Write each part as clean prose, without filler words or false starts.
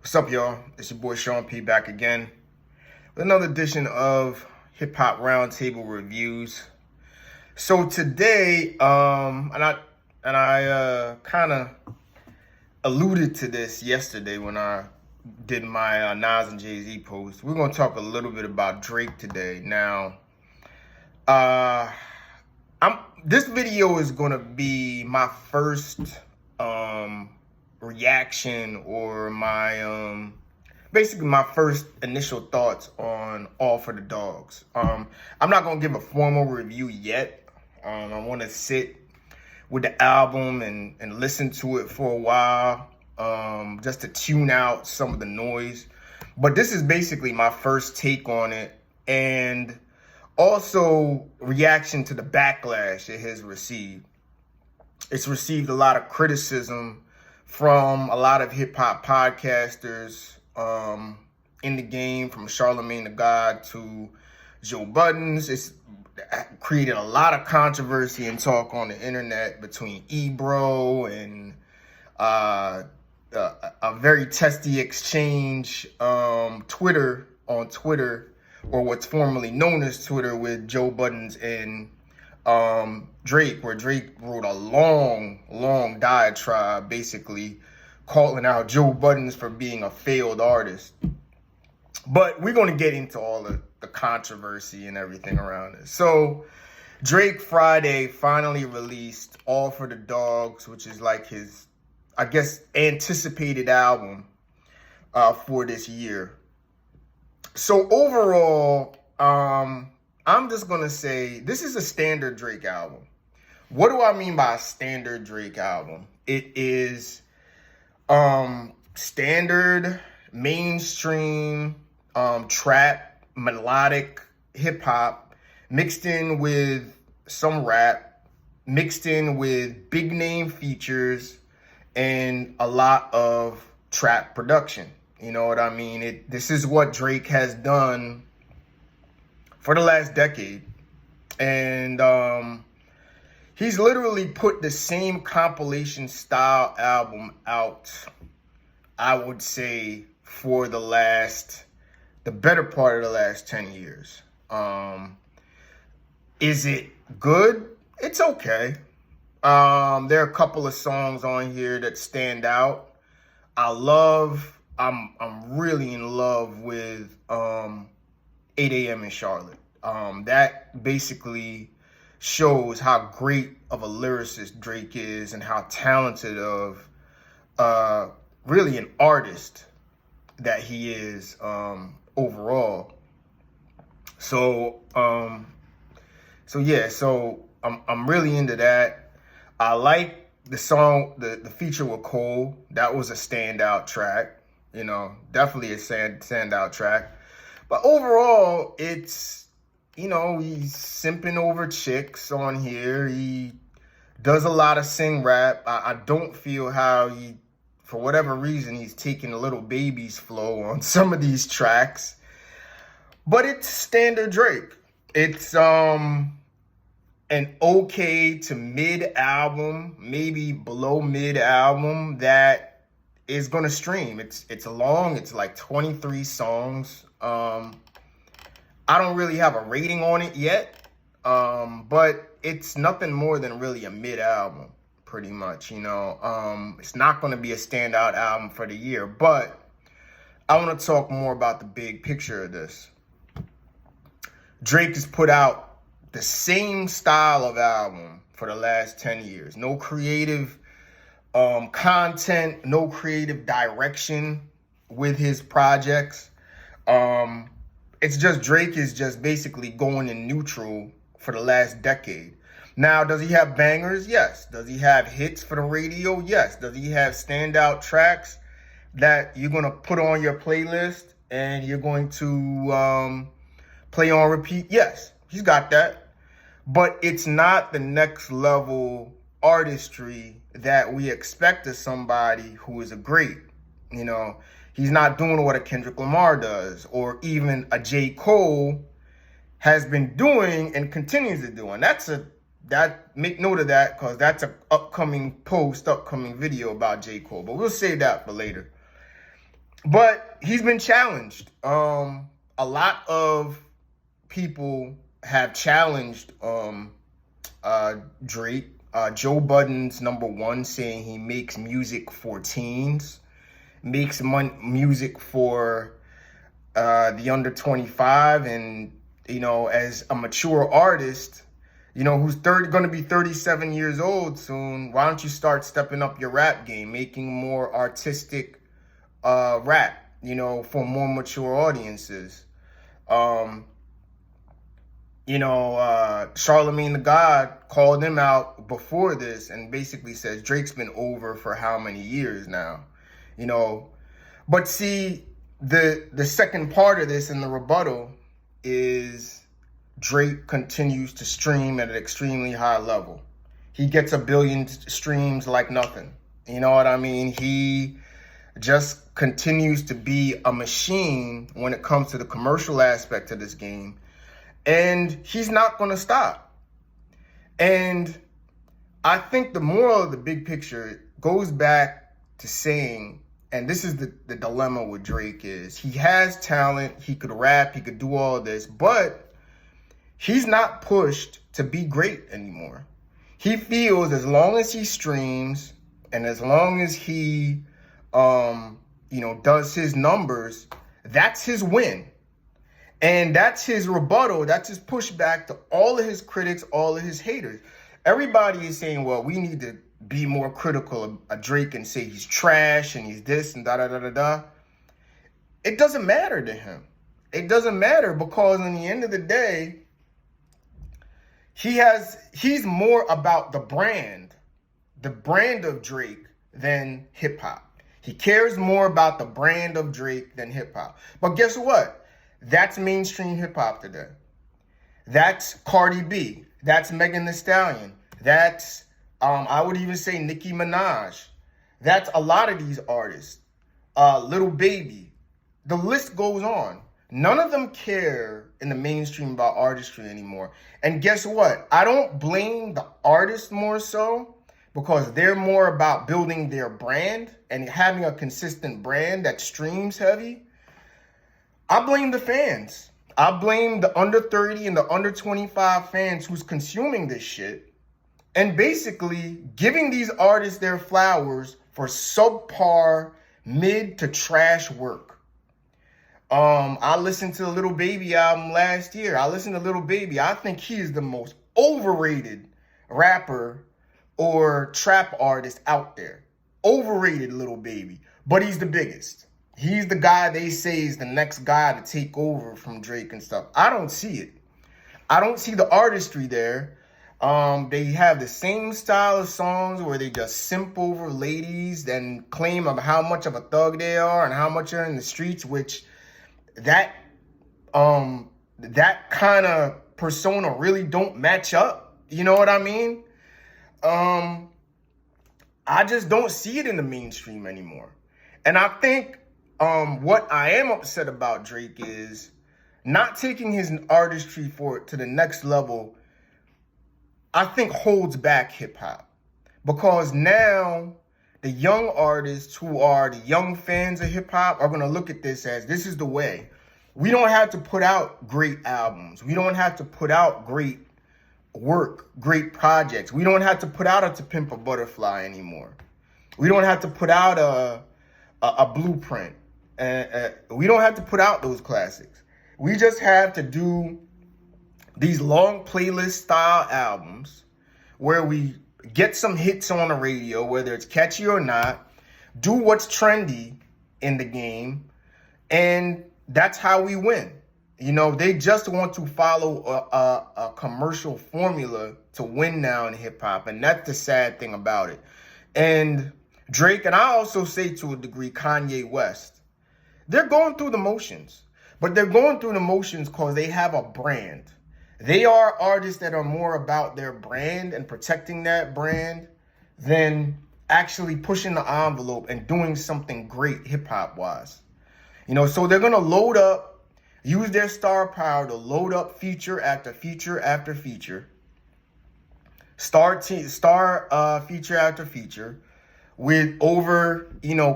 What's up, y'all? It's your boy Sean P back again with another edition of Hip Hop Roundtable Reviews. So today, I kind of alluded to this yesterday when I did my Nas and Jay-Z post. We're gonna talk a little bit about Drake today. Now, this video is gonna be my first reaction or my basically my first initial thoughts on All for the Dogs. I'm not gonna give a formal review yet. I want to sit with the album and listen to it for a while, just to tune out some of the noise. But this is basically my first take on it, and also reaction to the backlash it has received. It's received a lot of criticism from a lot of hip hop podcasters in the game, from Charlemagne the God to Joe Buttons. It's created a lot of controversy and talk on the internet between Ebro and a very testy exchange Twitter, or what's formerly known as Twitter, with Joe Buttons and Drake, where Drake wrote a long diatribe basically calling out Joe Buttons for being a failed artist. But we're going to get into all of the controversy and everything around it. So Drake Friday finally released All for the Dogs, which is like his, I guess, anticipated album for this year. So overall, I'm just going to say this is a standard Drake album. What do I mean by a standard Drake album? It is standard, mainstream, trap, melodic hip hop, mixed in with some rap, mixed in with big name features, and a lot of trap production. You know what I mean? This is what Drake has done for the last decade. And he's literally put the same compilation style album out, I would say, for the better part of the last 10 years. Is it good? It's okay. There are a couple of songs on here that stand out. I'm really in love with 8 a.m. in Charlotte. That basically shows how great of a lyricist Drake is and how talented of really an artist that he is overall. So I'm really into that. I like the song, the feature with Cole. That was a standout track. You know, definitely a standout track. But overall, it's, you know, he's simping over chicks on here. He does a lot of sing rap. I don't feel how he, for whatever reason, he's taking a Little Baby's flow on some of these tracks. But it's standard Drake. It's an okay to mid album, maybe below mid album that is gonna stream. It's long. It's like 23 songs. I don't really have a rating on it yet, but it's nothing more than really a mid album, pretty much. You know, it's not gonna be a standout album for the year, but I want to talk more about the big picture of this. Drake has put out the same style of album for the last 10 years. No creative content, no creative direction with his projects. It's just Drake is just basically going in neutral for the last decade. Now, does he have bangers? Yes. Does he have hits for the radio? Yes. Does he have standout tracks that you're going to put on your playlist and you're going to play on repeat? Yes, he's got that. But it's not the next level artistry that we expect of somebody who is a great. You know, he's not doing what a Kendrick Lamar does, or even a J. Cole has been doing and continues to do. And make note of that, because that's an upcoming video about J. Cole. But we'll save that for later. But he's been challenged. A lot of people have challenged Drake. Joe Budden's #1 saying he makes music for teens, makes music for the under 25, and as a mature artist, who's going to be 37 years old soon. Why don't you start stepping up your rap game, making more artistic rap, for more mature audiences. Charlemagne the God called him out before this and basically says Drake's been over for how many years now, But see, the second part of this in the rebuttal is Drake continues to stream at an extremely high level. He gets 1 billion streams like nothing. You know what I mean? He just continues to be a machine when it comes to the commercial aspect of this game. And he's not going to stop. And I think the moral of the big picture goes back to saying, and this is the dilemma with Drake, is he has talent, he could rap, he could do all this, but he's not pushed to be great anymore. He feels as long as he streams and as long as he, does his numbers, that's his win. And that's his rebuttal. That's his pushback to all of his critics, all of his haters. Everybody is saying, well, we need to be more critical of Drake and say he's trash and he's this and da-da-da-da-da. It doesn't matter to him. It doesn't matter because in the end of the day, he's more about the brand of Drake than hip hop. He cares more about the brand of Drake than hip hop. But guess what? That's mainstream hip hop today. That's Cardi B. That's Megan Thee Stallion. That's, I would even say Nicki Minaj. That's a lot of these artists. Lil Baby. The list goes on. None of them care in the mainstream about artistry anymore. And guess what? I don't blame the artists more so because they're more about building their brand and having a consistent brand that streams heavy. I blame the fans. I blame the under 30 and the under 25 fans who's consuming this shit and basically giving these artists their flowers for subpar, mid to trash work. I listened to the Lil Baby album last year. I listened to Lil Baby. I think he is the most overrated rapper or trap artist out there. Overrated Lil Baby, but he's the biggest. He's the guy they say is the next guy to take over from Drake and stuff. I don't see it. I don't see the artistry there. They have the same style of songs where they just simp over ladies and claim of how much of a thug they are and how much they're in the streets, which that kind of persona really don't match up. You know what I mean? I just don't see it in the mainstream anymore. And I think what I am upset about Drake is not taking his artistry to the next level. I think holds back hip hop because now the young artists who are the young fans of hip hop are going to look at this as this is the way. We don't have to put out great albums. We don't have to put out great work, great projects. We don't have to put out a To Pimp a Butterfly anymore. We don't have to put out a Blueprint. We don't have to put out those classics. We just have to do these long playlist style albums where we get some hits on the radio, whether it's catchy or not, do what's trendy in the game, and that's how we win. They just want to follow a commercial formula to win now in hip hop, and that's the sad thing about it. And Drake, and I also say to a degree Kanye West, they're going through the motions, but they're going through the motions because they have a brand. They are artists that are more about their brand and protecting that brand than actually pushing the envelope and doing something great hip-hop wise. So they're going to load up, use their star power to load up feature after feature after feature, star feature after feature, with over,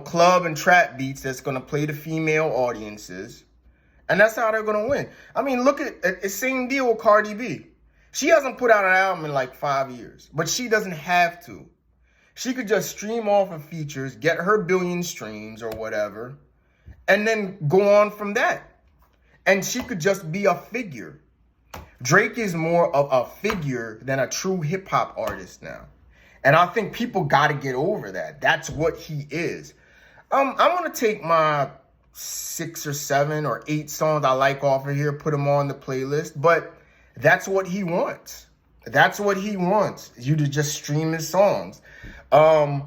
club and trap beats that's going to play the female audiences. And that's how they're going to win. I mean, look at the same deal with Cardi B. She hasn't put out an album in like 5 years, but she doesn't have to. She could just stream off of features, get her billion streams or whatever, and then go on from that. And she could just be a figure. Drake is more of a figure than a true hip hop artist now. And I think people got to get over that. That's what he is. I'm going to take my 6 or 7 or 8 songs I like off of here, put them on the playlist. But that's what he wants. That's what he wants, you to just stream his songs. In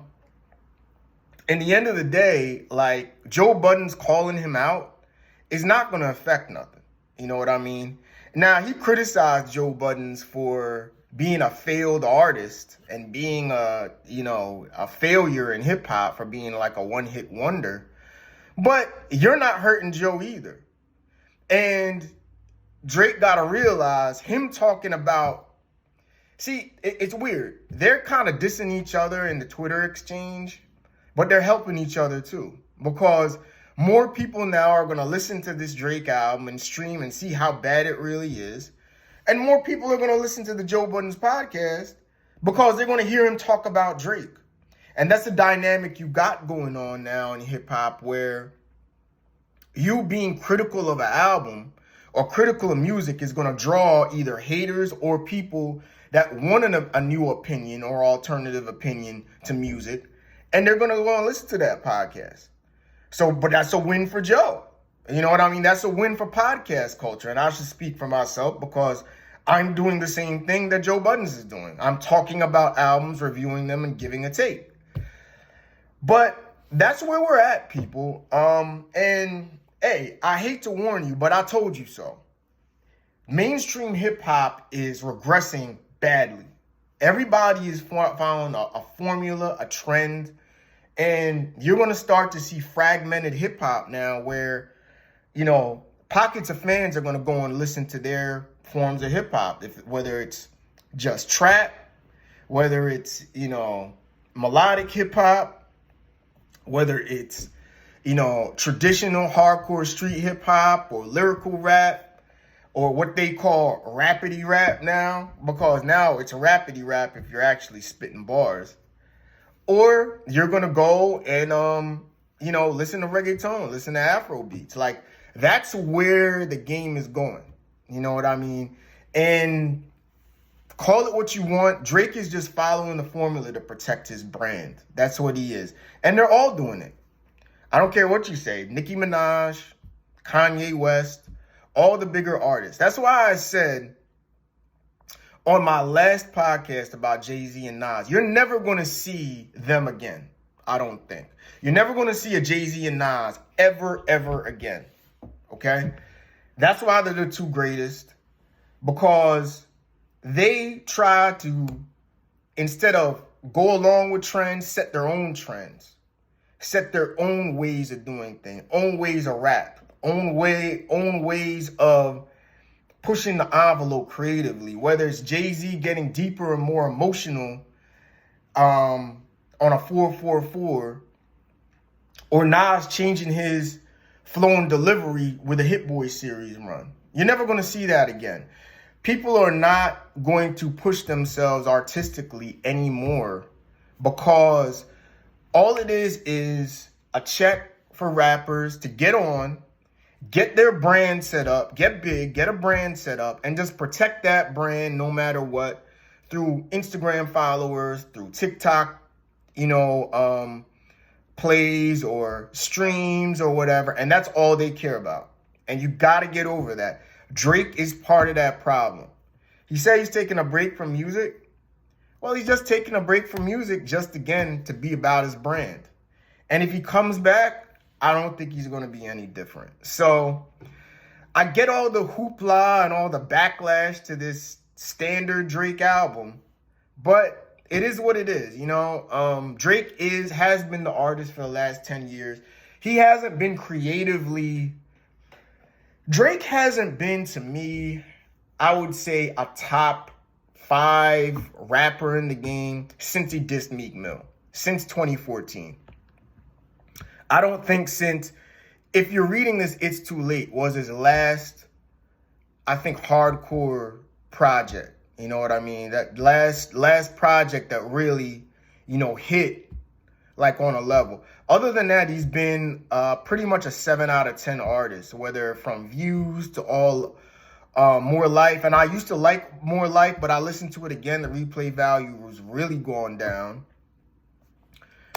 the end of the day, like, Joe Budden's calling him out is not going to affect nothing. You know what I mean? Now, he criticized Joe Budden's for being a failed artist and being a failure in hip hop, for being like a one-hit wonder. But you're not hurting Joe either. And Drake got to realize him talking about, see, it's weird. They're kind of dissing each other in the Twitter exchange, but they're helping each other too, because more people now are going to listen to this Drake album and stream and see how bad it really is. And more people are going to listen to the Joe Budden's podcast because they're going to hear him talk about Drake. And that's the dynamic you got going on now in hip hop, where you being critical of an album or critical of music is going to draw either haters or people that want a new opinion or alternative opinion to music. And they're going to go and listen to that podcast. But that's a win for Joe. You know what I mean? That's a win for podcast culture. And I should speak for myself because I'm doing the same thing that Joe Budden is doing. I'm talking about albums, reviewing them, and giving a take. But that's where we're at, people. And hey, I hate to warn you, but I told you so. Mainstream hip hop is regressing badly. Everybody is following a formula, a trend. And you're going to start to see fragmented hip hop now where, pockets of fans are going to go and listen to their forms of hip hop, whether it's just trap, whether it's, melodic hip hop, whether it's, traditional hardcore street hip hop or lyrical rap or what they call rapidy rap now, because now it's rapidy rap if you're actually spitting bars. Or you're going to go and, listen to reggaeton, listen to Afro beats. Like, that's where the game is going. You know what I mean? And call it what you want. Drake is just following the formula to protect his brand. That's what he is. And they're all doing it. I don't care what you say. Nicki Minaj, Kanye West, all the bigger artists. That's why I said on my last podcast about Jay-Z and Nas, you're never going to see them again, I don't think. You're never going to see a Jay-Z and Nas ever again, okay? That's why they're the two greatest, because they try to, instead of go along with trends, set their own trends, set their own ways of doing things, own ways of rap, own ways of pushing the envelope creatively, whether it's Jay-Z getting deeper and more emotional on a 444, or Nas changing his flow and delivery with a Hit Boy series run. You're never going to see that again. People are not going to push themselves artistically anymore, because all it is a check for rappers to get on, get their brand set up, get big, get a brand set up, and just protect that brand no matter what, through Instagram followers, through TikTok, plays or streams or whatever. And that's all they care about. And you got to get over that. Drake is part of that problem. He said he's taking a break from music. Well, he's just taking a break from music just, again, to be about his brand. And if he comes back, I don't think he's going to be any different. So I get all the hoopla and all the backlash to this standard Drake album, but it is what it is. Drake has been the artist for the last 10 years. He hasn't been Drake hasn't been, to me, I would say, a top 5 rapper in the game since he dissed Meek Mill. since 2014. I don't think since, if you're reading this, It's Too Late was his last, I think, hardcore project. You know what I mean? That last project that really, hit like on a level. Other than that, he's been pretty much a 7 out of 10 artist, whether from Views to all More Life. And I used to like More Life, but I listened to it again. The replay value was really going down.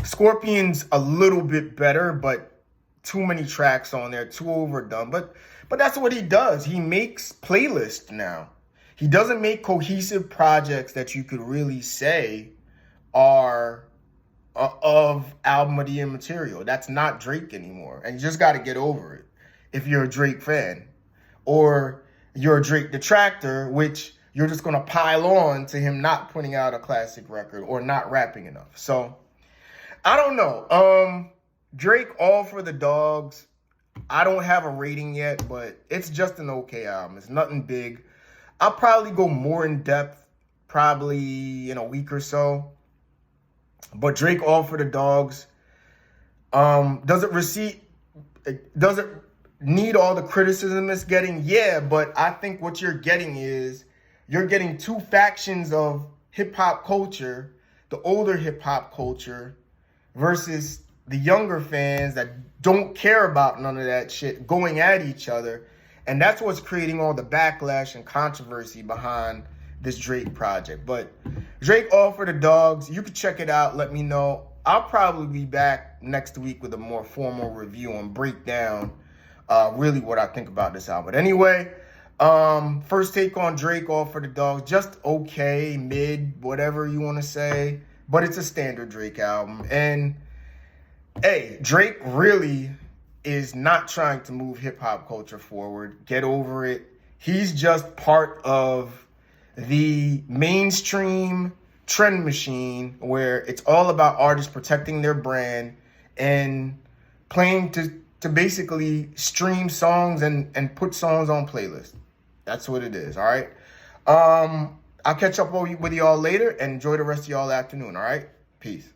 Scorpion's a little bit better, but too many tracks on there, too overdone. But that's what he does. He makes playlists now. He doesn't make cohesive projects that you could really say are of album of the year material. That's not Drake anymore. And you just got to get over it if you're a Drake fan. Or you're a Drake detractor, which you're just going to pile on to him not putting out a classic record or not rapping enough. So, I don't know. Drake, All for the Dogs. I don't have a rating yet, but it's just an okay album. It's nothing big. I'll probably go more in depth probably in a week or so. But Drake, All for the Dogs, does it need all the criticism it's getting? Yeah, but I think what you're getting is you're getting two factions of hip-hop culture, the older hip-hop culture versus the younger fans that don't care about none of that shit going at each other. And that's what's creating all the backlash and controversy behind this Drake project. But Drake, All for the Dogs, you can check it out. Let me know. I'll probably be back next week with a more formal review and break down really what I think about this album. But anyway, first take on Drake, All for the Dogs. Just okay, mid, whatever you want to say. But it's a standard Drake album. And, hey, Drake really is not trying to move hip-hop culture forward. Get over it. He's just part of the mainstream trend machine where it's all about artists protecting their brand and playing to basically stream songs and put songs on playlists. That's what it is, all right? I'll catch up with y'all later and enjoy the rest of y'all afternoon, all right? Peace.